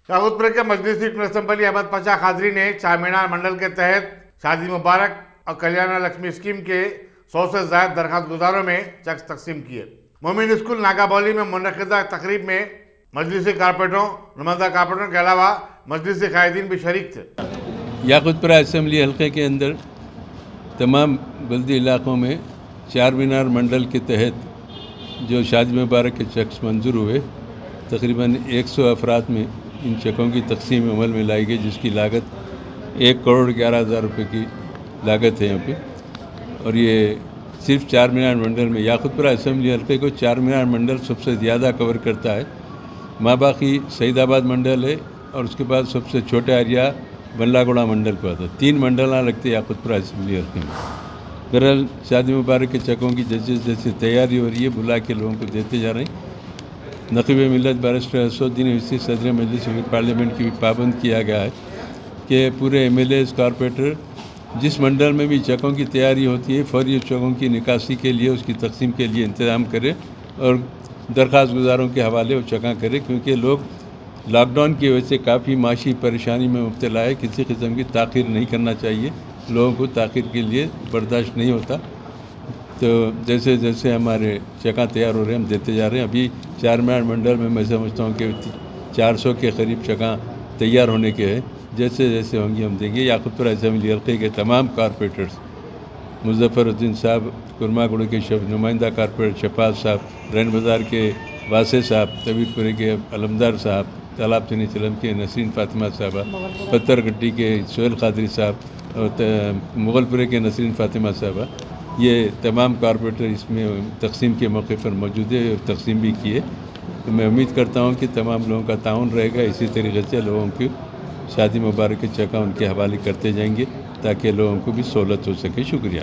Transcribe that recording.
याकूतपुर के मजलिसी असम्बली अहमद पाशा खादरी ने चार मीनार मंडल के तहत शादी मुबारक और कल्याण लक्ष्मी स्कीम के 100 से ज्यादा दरखास्त गुजारों में चेक तकसीम किए। मोमिन स्कूल नागाबौली में मुनक़िदा तकरीब में मजलिसी कारपोरेटरों, नुमाइंदा कारपोरेटरों के अलावा मजलिसी कायदीन भी शरीक थे। याकूतपुर असम्बली हल्के के अंदर तमाम बल्दी इलाकों में चार मीनार मंडल के तहत जो शादी मुबारक के चेक्स मंजूर हुए, तकरीबन 100 अफराद में इन चेकों की तकसीम अमल में लाई गई, जिसकी लागत 1,11,00,000 रुपये की लागत है यहाँ पे। और ये सिर्फ चार मीनार मंडल में, याकूतपुर असम्बली हल्के को चार मीनार मंडल सबसे ज़्यादा कवर करता है। माँ बाकी सईदाबाद मंडल है और उसके बाद सबसे छोटा एरिया बल्लागुड़ा मंडल को आता है। 3 मंडल लगते याकूतपुर असम्बली हल्के में। बहरहाल शादी मुबारक के चेकों की जैसे तैयारी हो रही है, बुला के लोगों को देते जा रहे हैं। नक़ीब मिल्लत बैरिस्टर असदुद्दीन ओवैसी सदर मजलिस पार्लियामेंट की भी पाबंद किया गया है कि पूरे एमएलएज कॉरपोरेटर जिस मंडल में भी चेकों की तैयारी होती है, फौरी चेकों की निकासी के लिए, उसकी तकसीम के लिए इंतज़ाम करें और दरख्वास्त गुजारों के हवाले वो चेक करें, क्योंकि लोग लॉकडाउन की वजह से काफ़ी माशी परेशानी में मुब्तला है। किसी किस्म की ताख़ीर नहीं करना चाहिए, लोगों को ताख़ीर के लिए बर्दाश्त नहीं होता। तो जैसे जैसे हमारे चेक तैयार हो रहे हैं हम देते जा रहे हैं। अभी चार मीनार मंडल में मैं समझता हूँ कि 400 के करीब चेक तैयार होने के हैं। जैसे जैसे होंगे हम देंगे। याकूतपुर असम्बली हल्के के तमाम कारपोरेटर्स, मुज़फ़्फ़रुद्दीन साहब कुरमागुड़ी के नुमाइंदा कारपोरेटर शफात साहब, रैन बाज़ार के वासे साहब, तबीरपुरे के अलमदार साहब, तालाब चनी चलम के नसरीन फातिमा साहबा, पत्थर गड्डी के सोहेल कादरी साहब और मुगलपुरे के नसरीन फातिमा साहबा, ये तमाम कारपोरेटर इसमें तकसीम के मौके पर मौजूद है और तकसीम भी किए। तो मैं उम्मीद करता हूँ कि तमाम लोगों का ताउन रहेगा। इसी तरीके से लोगों की शादी मुबारक के चेक उनके हवाले करते जाएंगे ताकि लोगों को भी सहूलत हो सके। शुक्रिया।